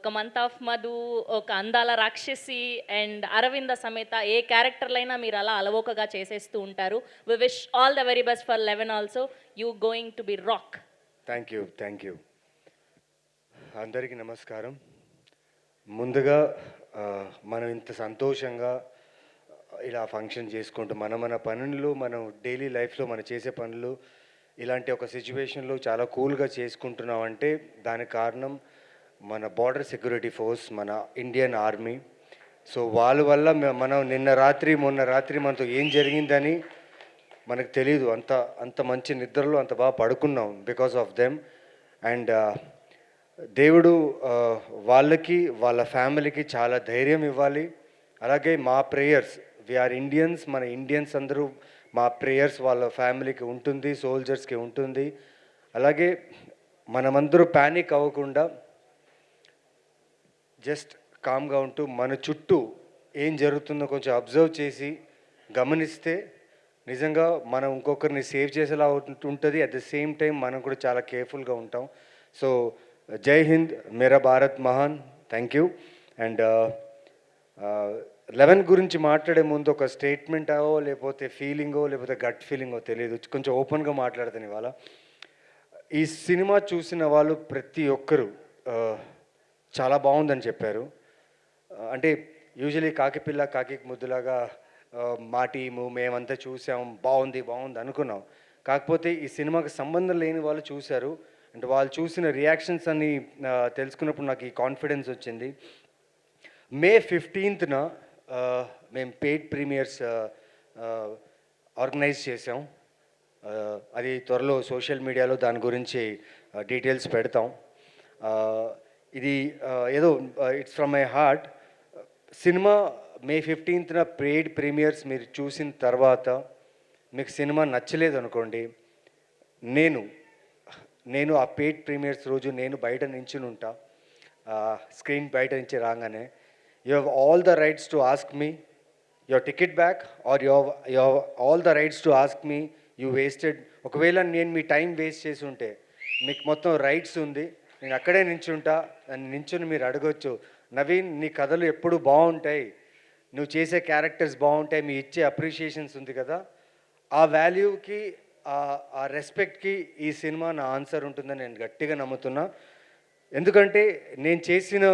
ఒక 'month of Madhu', ఒక 'అందాల రాక్షసి' అండ్ 'అరవింద సమేత' ఏ క్యారెక్టర్‌లైనా మీరు అలా అలవోకగా చేసేస్తూ ఉంటారు. We wish all the very best for 11 also. You going to be rock. Thank you. Thank you. అందరికీ నమస్కారం. ముందుగా మనం ఇంత సంతోషంగా ఇలా ఫంక్షన్ చేసుకుంటూ మన పనులు మనం డైలీ లైఫ్లో మనం చేసే పనులు ఇలాంటి ఒక సిచ్యువేషన్లో చాలా కూల్గా చేసుకుంటున్నామంటే దానికి కారణం మన బార్డర్ సెక్యూరిటీ ఫోర్స్, మన ఇండియన్ ఆర్మీ. సో వాళ్ళ వల్ల మనం మొన్న రాత్రి మనతో ఏం జరిగిందని మనకు తెలియదు. అంత అంత మంచి నిద్రలో అంత బాగా పడుకున్నాం బికాస్ ఆఫ్ దెమ్. అండ్ దేవుడు వాళ్ళకి వాళ్ళ ఫ్యామిలీకి చాలా ధైర్యం ఇవ్వాలి. అలాగే మా ప్రేయర్స్, వీఆర్ ఇండియన్స్, మన ఇండియన్స్ అందరూ మా ప్రేయర్స్ వాళ్ళ ఫ్యామిలీకి ఉంటుంది, సోల్జర్స్కి ఉంటుంది. అలాగే మనమందరూ ప్యానిక్ అవ్వకుండా జస్ట్ కామ్గా ఉంటూ మన చుట్టూ ఏం జరుగుతుందో కొంచెం అబ్జర్వ్ చేసి గమనిస్తే నిజంగా మనం ఇంకొకరిని సేవ్ చేసేలా ఉంటుంది. అట్ ద సేమ్ టైం మనం కూడా చాలా కేర్ఫుల్గా ఉంటాం. సో జై హింద్, మేరా భారత్ మహాన్. Thank you. అండ్ 11 గురించి మాట్లాడే ముందు ఒక స్టేట్మెంటో లేకపోతే ఫీలింగో లేకపోతే గట్ ఫీలింగో తెలియదు, కొంచెం ఓపెన్గా మాట్లాడతాను ఇవాళ. ఈ సినిమా చూసిన వాళ్ళు ప్రతి ఒక్కరు చాలా బాగుందని చెప్పారు. అంటే యూజువలీ కాకిపిల్ల కాకి ముద్దులాగా మా టీము మేమంతా చూసాం, బాగుంది బాగుంది అనుకున్నాం. కాకపోతే ఈ సినిమాకి సంబంధం లేని వాళ్ళు చూశారు. అంటే వాళ్ళు చూసిన రియాక్షన్స్ అన్ని తెలుసుకున్నప్పుడు నాకు ఈ కాన్ఫిడెన్స్ వచ్చింది. మే 15న మేము పెయిడ్ ప్రీమియర్స్ ఆర్గనైజ్ చేసాం. అది త్వరలో సోషల్ మీడియాలో దాని గురించి డీటెయిల్స్ పెడతాం. ఇది ఏదో it's from my heart. Cinema May 15న పెయిడ్ ప్రీమియర్స్ మీరు చూసిన తర్వాత మీకు సినిమా నచ్చలేదు అనుకోండి, నేను ఆ పెయిడ్ ప్రీమియర్స్ రోజు నేను బయట నించుని ఉంటా, స్క్రీన్ బయట నుంచి రాగానే. You have all the rights to ask me your ticket back, or you have all the rights to ask me you wasted. ఒకవేళ నేను మీ టైం వేస్ట్ చేసి ఉంటే మీకు మొత్తం రైట్స్ ఉంది, నేను అక్కడే నించుంటా. నించుని మీరు అడగొచ్చు, నవీన్ నీ కథలు ఎప్పుడు బాగుంటాయి, నువ్వు చేసే క్యారెక్టర్స్ బాగుంటాయి, మీ ఇచ్చే అప్రిషియేషన్స్ ఉంది కదా, ఆ వాల్యూకి ఆ రెస్పెక్ట్కి ఈ సినిమా నా ఆన్సర్ ఉంటుందని నేను గట్టిగా నమ్ముతున్నా. ఎందుకంటే నేను చేసిన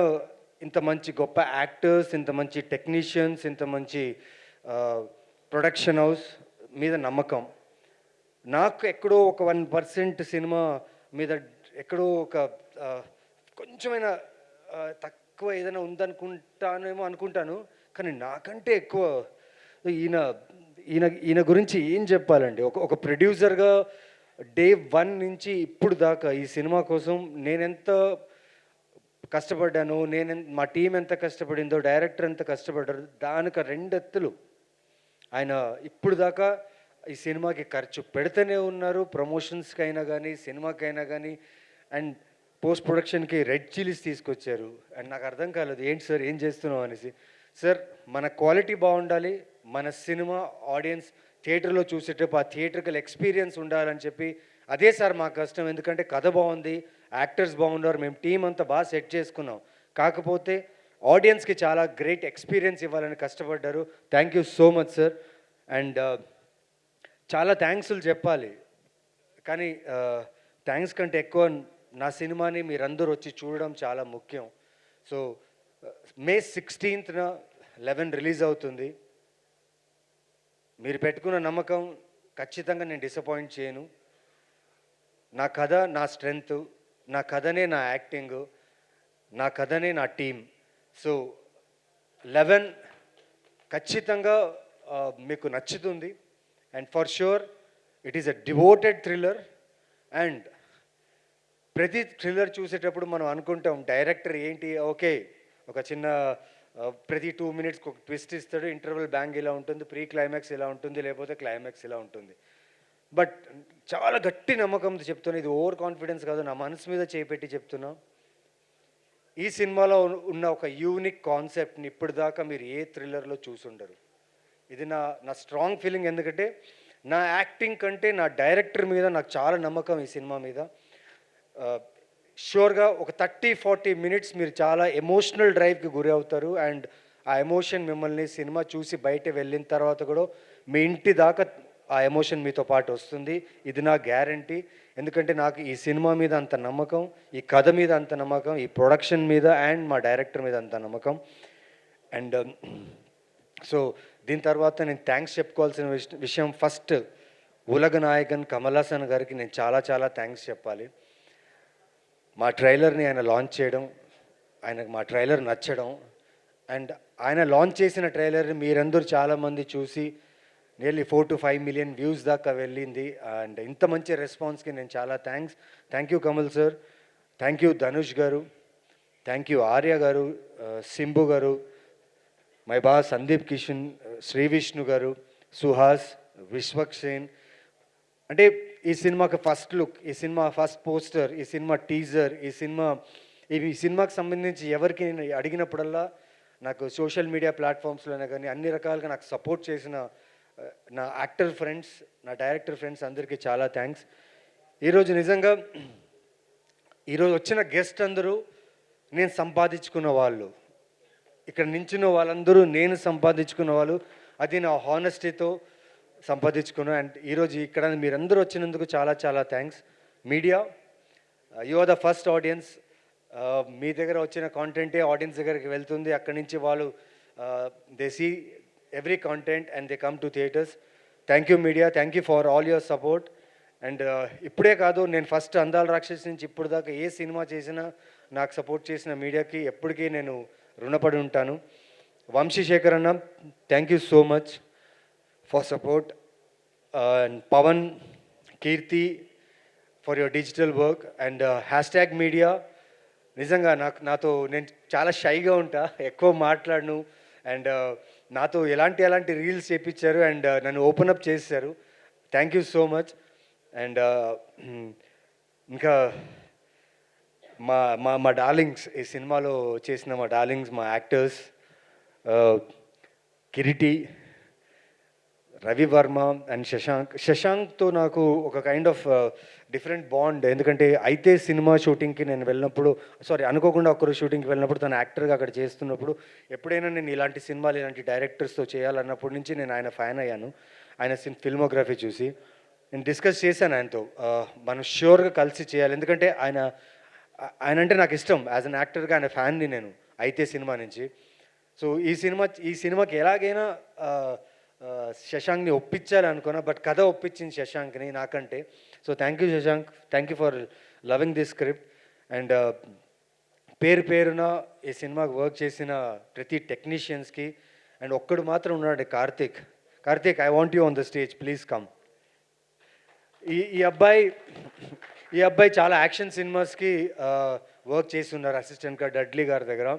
ఇంత మంచి గొప్ప యాక్టర్స్, ఇంత మంచి టెక్నీషియన్స్, ఇంత మంచి ప్రొడక్షన్ హౌస్ మీద నమ్మకం. నాకు ఎక్కడో ఒక 1% సినిమా మీద ఎక్కడో ఒక కొంచెమైనా తక్కువ ఏదైనా ఉందనుకుంటానేమో అనుకుంటాను. కానీ నాకంటే ఎక్కువ ఈయన ఈయన ఈయన గురించి ఏం చెప్పాలండి. ఒక ప్రొడ్యూసర్గా డే 1 నుంచి ఇప్పుడు దాకా ఈ సినిమా కోసం నేనెంత కష్టపడ్డాను, మా టీం ఎంత కష్టపడిందో, డైరెక్టర్ ఎంత కష్టపడ్డారు, దానికి 2 ఎత్తులు ఆయన ఇప్పుడు దాకా ఈ సినిమాకి ఖర్చు పెడుతూనే ఉన్నారు. ప్రమోషన్స్కి అయినా కానీ, సినిమాకైనా కానీ. అండ్ పోస్ట్ ప్రొడక్షన్కి రెడ్ చిల్లీస్ తీసుకొచ్చారు. అండ్ నాకు అర్థం కాలేదు, ఏంటి సార్ ఏం చేస్తున్నాం అనేసి. సార్ మన క్వాలిటీ బాగుండాలి, మన సినిమా ఆడియన్స్ థియేటర్లో చూసేటప్పుడు ఆ థియేటర్కల్ ఎక్స్పీరియన్స్ ఉండాలని చెప్పి అదే సార్ మా కష్టం. ఎందుకంటే కథ బాగుంది, యాక్టర్స్ బాగున్నారు, మేము టీం అంతా బాగా సెట్ చేసుకున్నాం. కాకపోతే ఆడియన్స్కి చాలా గ్రేట్ ఎక్స్పీరియన్స్ ఇవ్వాలని కష్టపడ్డారు. Thank you so much sir. And చాలా థ్యాంక్స్లు చెప్పాలి, కానీ థ్యాంక్స్ కంటే ఎక్కువ నా సినిమాని మీరందరూ వచ్చి చూడడం చాలా ముఖ్యం. సో మే 16న 11 రిలీజ్ అవుతుంది. మీరు పెట్టుకున్న నమ్మకం ఖచ్చితంగా నేను డిసప్పాయింట్ చేయను. నా కథ నా స్ట్రెంగ్త్, నా కథనే నా యాక్టింగ్, నా కథనే నా టీం. సో 11 ఖచ్చితంగా మీకు నచ్చుతుంది. And for sure it is a devoted thriller. And ప్రతి థ్రిల్లర్ చూసేటప్పుడు మనం అనుకుంటాం డైరెక్టర్ ఏంటి, ఓకే ఒక చిన్న ప్రతి 2 మినిట్స్కి ఒక ట్విస్ట్ ఇస్తాడు, ఇంటర్వెల్ బ్యాంగ్ ఇలా ఉంటుంది, ప్రీ క్లైమాక్స్ ఇలా ఉంటుంది, లేకపోతే క్లైమాక్స్ ఇలా ఉంటుంది. బట్ చాలా గట్టి నమ్మకంతో చెప్తున్నా, ఇది ఓవర్ కాన్ఫిడెన్స్ కాదు, నా మనసు మీద చేపెట్టి చెప్తున్నా. ఈ సినిమాలో ఉన్న ఒక యూనిక్ కాన్సెప్ట్ని ఇప్పటిదాకా మీరు ఏ థ్రిల్లర్లో చూసుండరు. ఇది నా స్ట్రాంగ్ ఫీలింగ్. ఎందుకంటే నా యాక్టింగ్ కంటే నా డైరెక్టర్ మీద నాకు చాలా నమ్మకం ఈ సినిమా మీద. షూర్గా ఒక 30-40 మినిట్స్ మీరు చాలా ఎమోషనల్ డ్రైవ్కి గురి అవుతారు. అండ్ ఆ ఎమోషన్ మిమ్మల్ని సినిమా చూసి బయట వెళ్ళిన తర్వాత కూడా మీ ఇంటి దాకా ఆ ఎమోషన్ మీతో పాటు వస్తుంది. ఇది నా గ్యారంటీ. ఎందుకంటే నాకు ఈ సినిమా మీద అంత నమ్మకం, ఈ కథ మీద అంత నమ్మకం, ఈ ప్రొడక్షన్ మీద అండ్ మా డైరెక్టర్ మీద అంత నమ్మకం. అండ్ సో దీని తర్వాత నేను థ్యాంక్స్ చెప్పుకోవాల్సిన విషయం ఫస్ట్ ఉలగ నాయకన్ కమల్ హాసన్ గారికి నేను చాలా చాలా థ్యాంక్స్ చెప్పాలి. మా ట్రైలర్ని ఆయన లాంచ్ చేయడం, ఆయనకు మా ట్రైలర్ నచ్చడం, అండ్ ఆయన లాంచ్ చేసిన ట్రైలర్ని మీరందరూ చాలామంది చూసి నియర్లీ 4-5 మిలియన్ వ్యూస్ దాకా వెళ్ళింది. అండ్ ఇంత మంచి రెస్పాన్స్కి నేను చాలా thank you Kamal sir, thank you Dhanush గారు, థ్యాంక్ యూ ఆర్య గారు, సింబు గారు, మై బా సందీప్ కిషన్, శ్రీ విష్ణు గారు, సుహాస్, విశ్వక్సేన్. అంటే ఈ సినిమాకి ఫస్ట్ లుక్, ఈ సినిమా ఫస్ట్ పోస్టర్, ఈ సినిమా టీజర్, ఈ సినిమాకి సంబంధించి ఎవరికి నేను అడిగినప్పుడల్లా నాకు సోషల్ మీడియా ప్లాట్ఫామ్స్లోనే కానీ అన్ని రకాలుగా నాకు సపోర్ట్ చేసిన నా యాక్టర్ ఫ్రెండ్స్, నా డైరెక్టర్ ఫ్రెండ్స్ అందరికీ చాలా థ్యాంక్స్. ఈరోజు నిజంగా ఈరోజు వచ్చిన గెస్ట్ అందరూ నేను సంపాదించుకున్న వాళ్ళు, ఇక్కడ నించున్న వాళ్ళందరూ నేను సంపాదించుకున్న వాళ్ళు. అది నా హానెస్టీతో సంపాదించుకున్నాను. అండ్ ఈరోజు ఇక్కడ మీరందరూ వచ్చినందుకు చాలా చాలా thanks. Media, you are the first audience. మీ దగ్గర వచ్చిన కాంటెంటే ఆడియన్స్ దగ్గరికి వెళ్తుంది. అక్కడి నుంచి వాళ్ళు they see every content and they come to theatres. Thank you media, thank you for all your support. And ఇప్పుడే కాదు, నేను ఫస్ట్ అందాల రాక్షస్ నుంచి ఇప్పుడు దాకా ఏ సినిమా చేసినా నాకు సపోర్ట్ చేసిన మీడియాకి ఎప్పటికీ నేను రుణపడి ఉంటాను. వంశీశేఖర్ అన్న, thank you so much for support. And Pawan, Keerthi for your digital work. And hashtag media, నిజంగా నాతో నేను చాలా షైగా ఉంటా, ఎక్కువ మాట్లాడను. అండ్ నాతో ఎలాంటి రీల్స్ చేయించారు అండ్ నన్ను ఓపెన్ అప్ చేశారు. Thank you so much. And ఇంకా మా మా మా డార్లింగ్స్, ఈ సినిమాలో చేసిన మా డార్లింగ్స్, మా యాక్టర్స్, కిరీటి, రవి వర్మ అండ్ శశాంక్తో నాకు ఒక కైండ్ ఆఫ్ డిఫరెంట్ బాండ్. ఎందుకంటే అయితే సినిమా షూటింగ్కి నేను వెళ్ళినప్పుడు, అనుకోకుండా ఒక్కరు షూటింగ్కి వెళ్ళినప్పుడు తను యాక్టర్గా అక్కడ చేస్తున్నప్పుడు ఎప్పుడైనా నేను ఇలాంటి సినిమాలు ఇలాంటి డైరెక్టర్స్తో చేయాలన్నప్పటి నుంచి నేను ఆయన ఫ్యాన్ అయ్యాను. ఆయన ఫిల్మోగ్రఫీ చూసి నేను డిస్కస్ చేశాను ఆయనతో, మనం ష్యూర్గా కలిసి చేయాలి. ఎందుకంటే ఆయన అంటే నాకు ఇష్టం, యాజ్ అన్ యాక్టర్గా ఆయన ఫ్యాన్ని నేను అయితే సినిమా నుంచి. సో ఈ సినిమాకి ఎలాగైనా శశాంక్ని ఒప్పించాలి అనుకున్నా, బట్ కథ ఒప్పించింది శశాంక్ని నాకంటే. So thank you Shashank, thank you for loving this script. And పేరున ఈ సినిమాకి వర్క్ చేసిన ప్రతి టెక్నీషియన్స్కి. అండ్ ఒక్కడు మాత్రం ఉన్నాడు, Karthik, I want you on the stage, please come. ఈ అబ్బాయి చాలా యాక్షన్ సినిమాస్కి వర్క్ చేసి ఉన్నారు అసిస్టెంట్గా డడ్లీ గారి దగ్గర.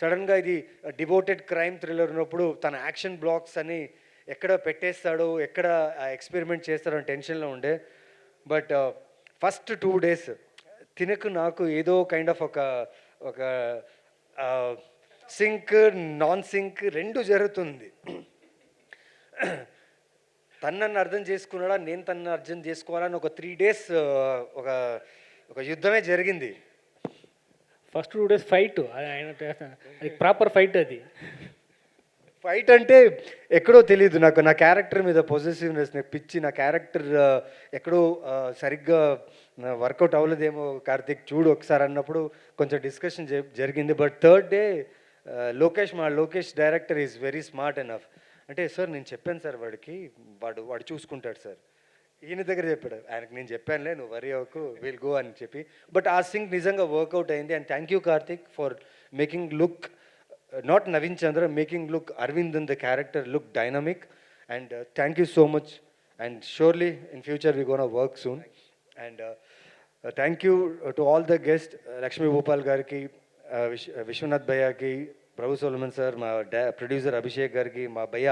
సడన్గా ఇది డివోటెడ్ క్రైమ్ థ్రిల్లర్ ఉన్నప్పుడు తన యాక్షన్ బ్లాక్స్ అని ఎక్కడ పెట్టేస్తాడో, ఎక్కడ ఎక్స్పెరిమెంట్ చేస్తాడో అని టెన్షన్లో ఉండే. బట్ ఫస్ట్ 2 days తినకు నాకు ఏదో కైండ్ ఆఫ్ ఒక సింక్ నాన్ సింక్ రెండు జరుగుతుంది. తనను అర్థం చేసుకున్నాడా, నేను తనను అర్థం చేసుకోవాలని ఒక 3 days ఒక యుద్ధమే జరిగింది. ఫస్ట్ 2 days ఫైట్, అది ప్రాపర్ ఫైట్. అది ఫైట్ అంటే ఎక్కడో తెలియదు నాకు, నా క్యారెక్టర్ మీద పొజిటివ్నెస్, నాకు పిచ్చి, నా క్యారెక్టర్ ఎక్కడో సరిగ్గా వర్కౌట్ అవ్వలేదేమో కార్తిక్ చూడు ఒకసారి అన్నప్పుడు కొంచెం డిస్కషన్ జరిగింది. But 3rd day Lokesh director is very smart enough. అంటే సార్ నేను చెప్పాను సార్ వాడికి, వాడు చూసుకుంటాడు సార్. ఈయన దగ్గర చెప్పాడు, ఆయనకు నేను చెప్పానులే నువ్వు వరి అవ్వకు, విల్ గో అని చెప్పి. బట్ ఆ సింగ్ నిజంగా వర్కౌట్ అయింది. And thank you Karthik for making look not Naveen Chandra, making look Aravind in the character look dynamic. And thank you so much. And surely in future we gonna work soon. And thank you to all the guest, Lakshmi Bhupal గారికి, విశ్వనాథ్ భయ్యాకి, Prabhu Solomon sir, మా producer Abhishek గారికి, మా భయ్య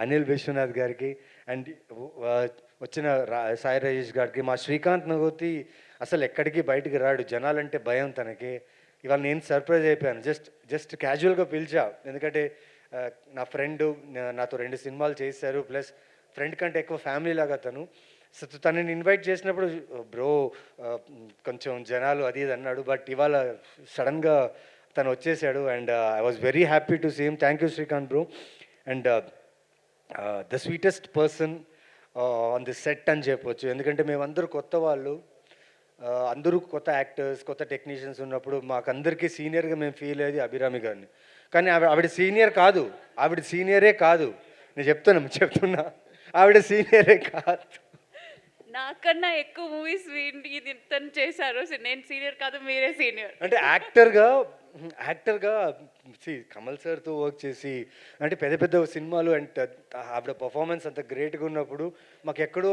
అనిల్ విశ్వనాథ్ గారికి, and వచ్చిన సాయి రాజేష్ గారికి, మా శ్రీకాంత్ నగోతి అసలు ఎక్కడికి బయటికి రాడు, జనాలంటే భయం తనకి. ఇవాళ నేను సర్ప్రైజ్ అయిపోయాను, జస్ట్ క్యాజువల్గా పిలిచా. ఎందుకంటే నా ఫ్రెండ్ నాతో 2 సినిమాలు చేశారు, ప్లస్ ఫ్రెండ్ కంటే ఎక్కువ ఫ్యామిలీ లాగా తను. సో తనని ఇన్వైట్ చేసినప్పుడు బ్రో కొంచెం జనాలు అది ఇది అన్నాడు, బట్ ఇవాళ సడన్గా తను వచ్చేసాడు and I was very happy to seem. Thank you Srikanth bro. And the sweetest person on the set అని చెప్పొచ్చు, ఎందుకంటే మేమందరూ కొత్త వాళ్ళు, అందరూ కొత్త యాక్టర్స్, కొత్త టెక్నీషియన్స్ ఉన్నప్పుడు మాకందరికీ సీనియర్గా మేము ఫీల్ అయ్యేది అభిరామి గారిని. కానీ ఆవిడ సీనియర్ కాదు, ఆవిడ సీనియరే కాదు, నేను చెప్తున్నా ఆవిడ సీనియరే కాదు. నాకన్నా ఎక్కువ మూవీస్ ఇది తను చేశారు. నేను సీనియర్ కాదు, మీరే సీనియర్. అంటే యాక్టర్గా కమల్ సార్తో వర్క్ చేసి అంటే పెద్ద పెద్ద సినిమాలు అండ్ ఆవిడ పర్ఫార్మెన్స్ అంత గ్రేట్గా ఉన్నప్పుడు మాకు ఎక్కడో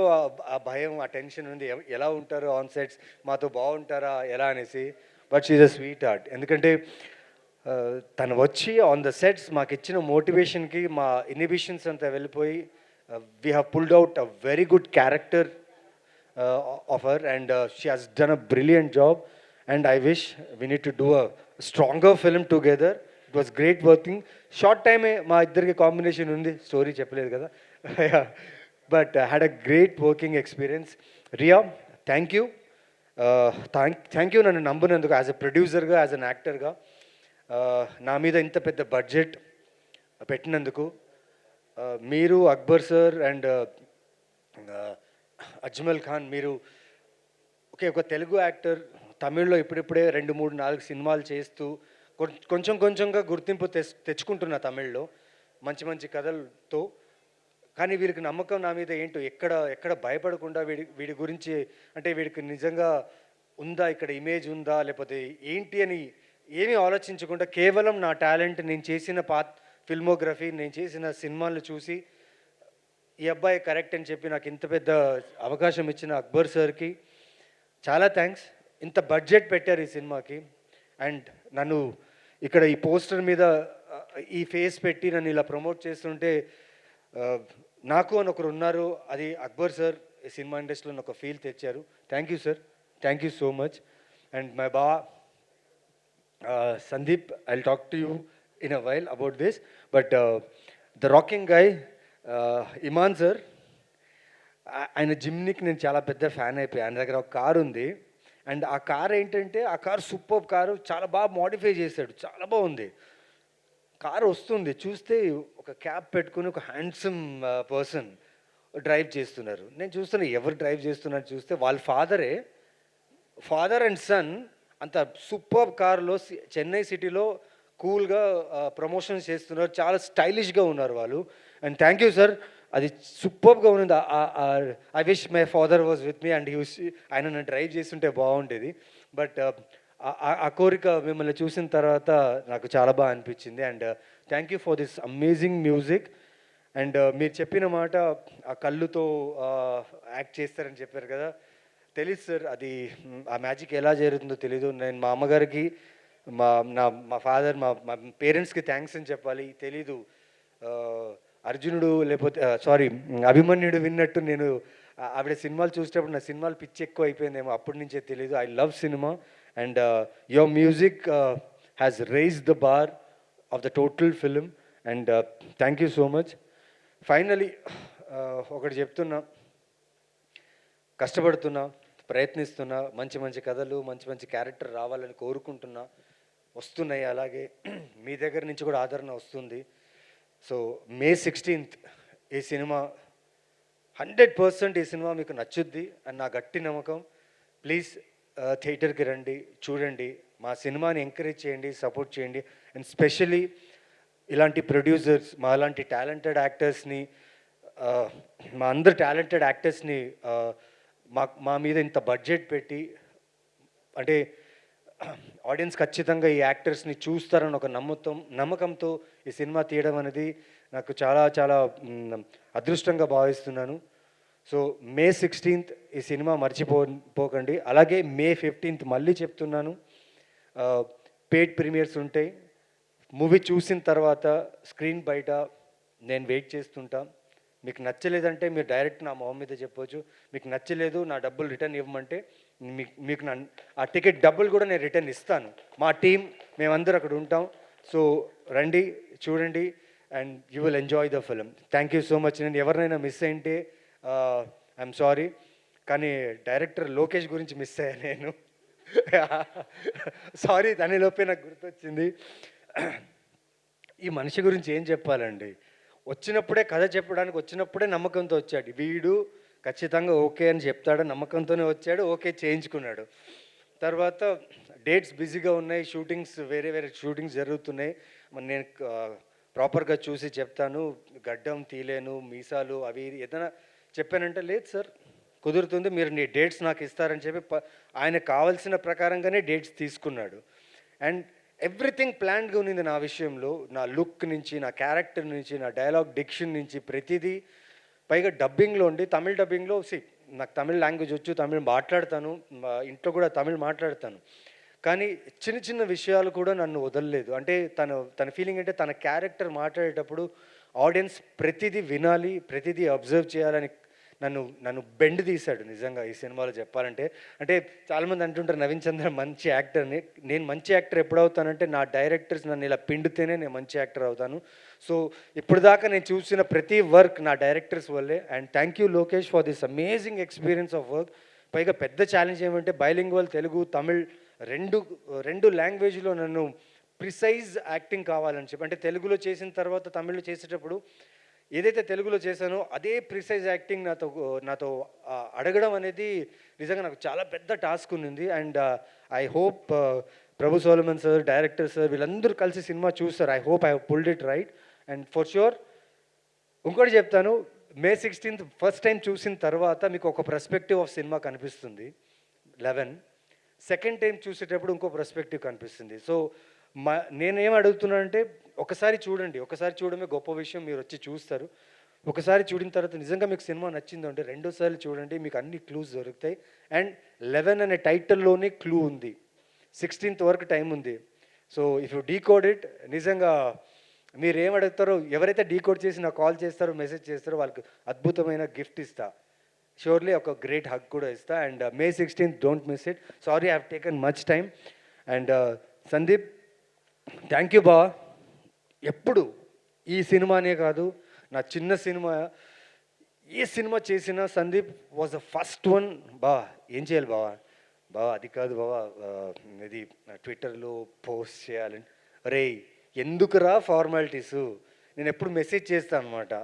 ఆ భయం, ఆ టెన్షన్ ఉంది, ఎలా ఉంటారో ఆన్ సెట్స్, మాతో బాగుంటారా ఎలా అనేసి. But she's a sweetheart, ఎందుకంటే తను వచ్చి ఆన్ ద సెట్స్ మాకు ఇచ్చిన మోటివేషన్కి మా ఇన్హిబిషన్స్ అంతా వెళ్ళిపోయి we have pulled out a very good character of her, and she has done a brilliant job, and I wish we need to do a stronger film together. It was great working. Short time మా ఇద్దరికి combination ఉంది, story చెప్పలేదు కదా. But had a great working experience. Riya, thank you, thank you నన్ను నమ్మునందుకు, as a ప్రొడ్యూసర్గా, as an యాక్టర్గా నా మీద ఇంత పెద్ద బడ్జెట్ పెట్టినందుకు. మీరు, అక్బర్ సార్ అండ్ అజ్మల్ ఖాన్, మీరు ఒక తెలుగు యాక్టర్ తమిళ్లో ఇప్పుడిప్పుడే 2, 3, 4 సినిమాలు చేస్తూ కొంచెంగా గుర్తింపు తెచ్చుకుంటున్నా తమిళ్లో మంచి మంచి కథలతో. కానీ వీరికి నమ్మకం నా మీద ఏంటో, ఎక్కడ భయపడకుండా వీడి గురించి అంటే వీడికి నిజంగా ఉందా, ఇక్కడ ఇమేజ్ ఉందా లేకపోతే ఏంటి అని ఏమీ ఆలోచించకుండా కేవలం నా టాలెంట్, నేను చేసిన ఫిల్మోగ్రఫీ, నేను చేసిన సినిమాలు చూసి ఈ అబ్బాయి కరెక్ట్ అని చెప్పి నాకు ఇంత పెద్ద అవకాశం ఇచ్చిన అక్బర్ సార్కి చాలా థ్యాంక్స్. ఇంత బడ్జెట్ పెట్టారు ఈ సినిమాకి, అండ్ నన్ను ఇక్కడ ఈ పోస్టర్ మీద ఈ ఫేస్ పెట్టి నన్ను ఇలా ప్రమోట్ చేస్తుంటే నాకు అని ఒకరు ఉన్నారు, అది అక్బర్ సార్ ఈ సినిమా ఇండస్ట్రీలో ఒక ఫీల్ తెచ్చారు. Thank you sir, thank you so much. And my Sandeep, I will talk to you in a while about this, but the rocking guy Iman sir, ఆయన జిమ్నికి నేను చాలా పెద్ద ఫ్యాన్ అయిపోయాను. ఆయన దగ్గర ఒక కారు ఉంది, అండ్ ఆ కార్ ఏంటంటే ఆ కారు సూపర్ కారు, చాలా బాగా మోడిఫై చేశాడు, చాలా బాగుంది. కారు వస్తుంది, చూస్తే ఒక క్యాప్ పెట్టుకుని ఒక హ్యాండ్సమ్ పర్సన్ డ్రైవ్ చేస్తున్నారు. నేను చూస్తున్నా ఎవరు డ్రైవ్ చేస్తున్నారు చూస్తే వాళ్ళ ఫాదర్ అండ్ సన్ అంత సూపర్ కార్లో చెన్నై సిటీలో కూల్గా ప్రమోషన్స్ చేస్తున్నారు, చాలా స్టైలిష్గా ఉన్నారు వాళ్ళు. అండ్ థ్యాంక్ యూ సార్, అది సూపర్గా ఉంది. I wish my father was with me and ఆయన నన్ను డ్రైవ్ చేస్తుంటే బాగుండేది. బట్ ఆ కోరిక మిమ్మల్ని చూసిన తర్వాత నాకు చాలా బాగా అనిపించింది. And thank you for this amazing music. And మీరు చెప్పిన మాట ఆ కళ్ళుతో యాక్ట్ చేస్తారని చెప్పారు కదా, తెలీదు సార్, అది ఆ మ్యాజిక్ ఎలా జరుగుతుందో తెలీదు. నేను మా అమ్మగారికి, మా ఫాదర్, మా పేరెంట్స్కి థ్యాంక్స్ అని చెప్పాలి. తెలీదు అర్జునుడు లేకపోతే అభిమన్యుడు విన్నట్టు నేను ఆవిడ సినిమాలు చూసేటప్పుడు నా సినిమాలు పిచ్చి ఎక్కువ అయిపోయిందేమో, అప్పటి నుంచే తెలీదు. I love cinema and your music has raise the bar of the total film and thank you so much. Finally ఒకటి చెప్తున్నా, కష్టపడుతున్నా, ప్రయత్నిస్తున్నా, మంచి మంచి కథలు, మంచి మంచి క్యారెక్టర్ రావాలని కోరుకుంటున్నా, వస్తున్నాయి. అలాగే మీ దగ్గర నుంచి కూడా ఆదరణ వస్తుంది. సో May 16th ఈ సినిమా 100% ఈ సినిమా మీకు నచ్చుద్ది అని నా గట్టి నమ్మకం. ప్లీజ్ థియేటర్కి రండి, చూడండి, మా సినిమాని ఎంకరేజ్ చేయండి, సపోర్ట్ చేయండి. అండ్ స్పెషలీ ఇలాంటి ప్రొడ్యూసర్స్, మా అలాంటి టాలెంటెడ్ యాక్టర్స్ని, మా అందరు టాలెంటెడ్ యాక్టర్స్ని మా మీద ఇంత బడ్జెట్ పెట్టి, అంటే ఆడియన్స్ ఖచ్చితంగా ఈ యాక్టర్స్ని చూస్తారని ఒక నమ్మకంతో ఈ సినిమా తీయడం అనేది నాకు చాలా చాలా అదృష్టంగా భావిస్తున్నాను. సో May 16th ఈ సినిమా మర్చిపోకండి. అలాగే May 15th మళ్ళీ చెప్తున్నాను, పెయిడ్ ప్రీమియర్స్ ఉంటాయి. మూవీ చూసిన తర్వాత స్క్రీన్ బయట నేను వెయిట్ చేస్తుంటా. మీకు నచ్చలేదంటే మీరు డైరెక్ట్ నా మొహం మీద చెప్పవచ్చు. మీకు నచ్చలేదు, నా డబ్బులు రిటర్న్ ఇవ్వమంటే మీకు ఆ టికెట్ డబ్బులు కూడా నేను రిటర్న్ ఇస్తాను. మా టీం మేమందరూ అక్కడ ఉంటాం. సో రండి, చూడండి and you will enjoy the film. Thank you so much. నేను ఎవరినైనా మిస్ అయింటే ఐఎమ్ సారీ, కానీ డైరెక్టర్ లోకేష్ గురించి మిస్ అయ్యా నేను. సారీ, దానిలోపే నాకు గుర్తొచ్చింది. ఈ మనిషి గురించి ఏం చెప్పాలండి, వచ్చినప్పుడే కథ చెప్పడానికి వచ్చినప్పుడే నమ్మకంతో వచ్చాడు. వీడు ఖచ్చితంగా ఓకే అని చెప్తాడు నమ్మకంతోనే వచ్చాడు, ఓకే చేయించుకున్నాడు. తర్వాత డేట్స్ బిజీగా ఉన్నాయి, షూటింగ్స్ వేరే వేరే షూటింగ్స్ జరుగుతున్నాయి. మరి నేను ప్రాపర్గా చూసి చెప్తాను, గడ్డం తీలేను, మీసాలు అవి ఏదైనా చెప్పానంటే, లేదు సార్ కుదురుతుంది, మీరు నీ డేట్స్ నాకు ఇస్తారని చెప్పి ఆయన కావాల్సిన ప్రకారంగానే డేట్స్ తీసుకున్నాడు. అండ్ ఎవ్రీథింగ్ ప్లాన్గా ఉన్నింది నా విషయంలో, నా లుక్ నుంచి, నా క్యారెక్టర్ నుంచి, నా డైలాగ్ డిక్షన్ నుంచి ప్రతిదీ. పైగా డబ్బింగ్లో ఉండి, తమిళ్ డబ్బింగ్లో నాకు తమిళ్ లాంగ్వేజ్ వచ్చు, తమిళ్ మాట్లాడతాను, ఇంట్లో కూడా తమిళ్ మాట్లాడతాను. కానీ చిన్న చిన్న విషయాలు కూడా నన్ను వదలలేదు. అంటే తన ఫీలింగ్ అంటే తన క్యారెక్టర్ మాట్లాడేటప్పుడు ఆడియన్స్ ప్రతిదీ వినాలి, ప్రతిదీ అబ్జర్వ్ చేయాలని నన్ను బెండ్ తీశాడు నిజంగా ఈ సినిమాలో చెప్పాలంటే. అంటే చాలామంది అంటుంటారు నవీన్ చంద్ర మంచి యాక్టర్ని. నేను మంచి యాక్టర్ ఎప్పుడు అవుతానంటే, నా డైరెక్టర్స్ నన్ను ఇలా పిండితేనే నేను మంచి యాక్టర్ అవుతాను. సో ఇప్పుడు దాకా నేను చూసిన ప్రతి వర్క్ నా డైరెక్టర్స్ వల్లే. And thank you Lokesh for this amazing experience of work. పైగా పెద్ద ఛాలెంజ్ ఏమంటే బైలింగ్వల్ తెలుగు తమిళ్ రెండు లాంగ్వేజ్లో నన్ను ప్రిసైజ్ యాక్టింగ్ కావాలని చెప్పి, అంటే తెలుగులో చేసిన తర్వాత తమిళ్లో చేసేటప్పుడు ఏదైతే తెలుగులో చేశానో అదే ప్రిసైజ్ యాక్టింగ్ నాతో అడగడం అనేది నిజంగా నాకు చాలా పెద్ద టాస్క్ ఉంది. And I hope Prabhu Solomon sir, director sir వీళ్ళందరూ కలిసి సినిమా చూస్తారు. I hope I pulled it right. And for sure ఇంకోటి చెప్తాను, May 16th ఫస్ట్ టైం చూసిన తర్వాత మీకు ఒక పర్స్పెక్టివ్ ఆఫ్ సినిమా కనిపిస్తుంది 11. సెకండ్ టైం చూసేటప్పుడు ఇంకో పర్స్పెక్టివ్ కనిపిస్తుంది. సో నేనేం అడుగుతున్నానంటే, ఒకసారి చూడండి, ఒకసారి చూడమే గొప్ప విషయం, మీరు వచ్చి చూస్తారు. ఒకసారి చూడిన తర్వాత నిజంగా మీకు సినిమా నచ్చిందంటే రెండోసారి చూడండి, మీకు అన్ని క్లూస్ దొరుకుతాయి. అండ్ 11 అనే టైటిల్లోనే క్లూ ఉంది, 16th వరకు టైం ఉంది. So if you decode it, నిజంగా మీరు ఏం అడుగుతారో, ఎవరైతే డీకోడ్ చేసి నాకు కాల్ చేస్తారో, మెసేజ్ చేస్తారో వాళ్ళకి అద్భుతమైన గిఫ్ట్ ఇస్తా, షూర్లీ ఒక గ్రేట్ హగ్ కూడా ఇస్తా. And May 16th don't miss it. Sorry I have taken much time. And Sandeep, thank you బా. ఎప్పుడు ఈ సినిమానే కాదు, నా చిన్న సినిమా ఏ సినిమా చేసినా Sandeep was the first one. బా ఏం చేయాలి బావా, అది కాదు బావా, ఇది ట్విట్టర్లో పోస్ట్ చేయాలని. అరే ఎందుకురా ఫార్మాలిటీసు, నేను ఎప్పుడు మెసేజ్ చేస్తాను అనమాట,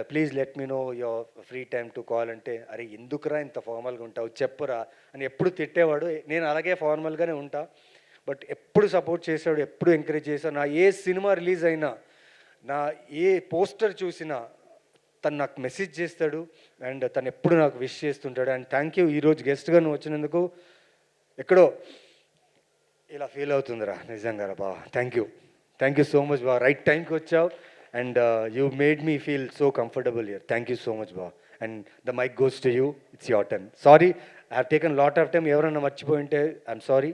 please let me know your free time to call అంటే, అరే ఎందుకురా ఇంత ఫార్మల్గా ఉంటావు చెప్పురా అని ఎప్పుడు తిట్టేవాడు. నేను అలాగే ఫార్మల్గానే ఉంటా, బట్ ఎప్పుడు సపోర్ట్ చేశాడు, ఎప్పుడు ఎంకరేజ్ చేశాడు. నా ఏ సినిమా రిలీజ్ అయినా, నా ఏ పోస్టర్ చూసినా తను నాకు మెసేజ్ చేస్తాడు. అండ్ తను ఎప్పుడు నాకు విష్ చేస్తుంటాడు. అండ్ థ్యాంక్ యూ, ఈరోజు గెస్ట్గా నువ్వు వచ్చినందుకు ఎక్కడో ఇలా ఫీల్ అవుతుందిరా నిజంగా బా. థ్యాంక్ యూ సో మచ్ బా, రైట్ టైంకి వచ్చావు. And you made me feel so comfortable here. Thank you so much బా. And the mic goes to you, it's your turn. Sorry I have taken lot of time, ఎవరన్నా మర్చిపోయి ఉంటే I'm sorry.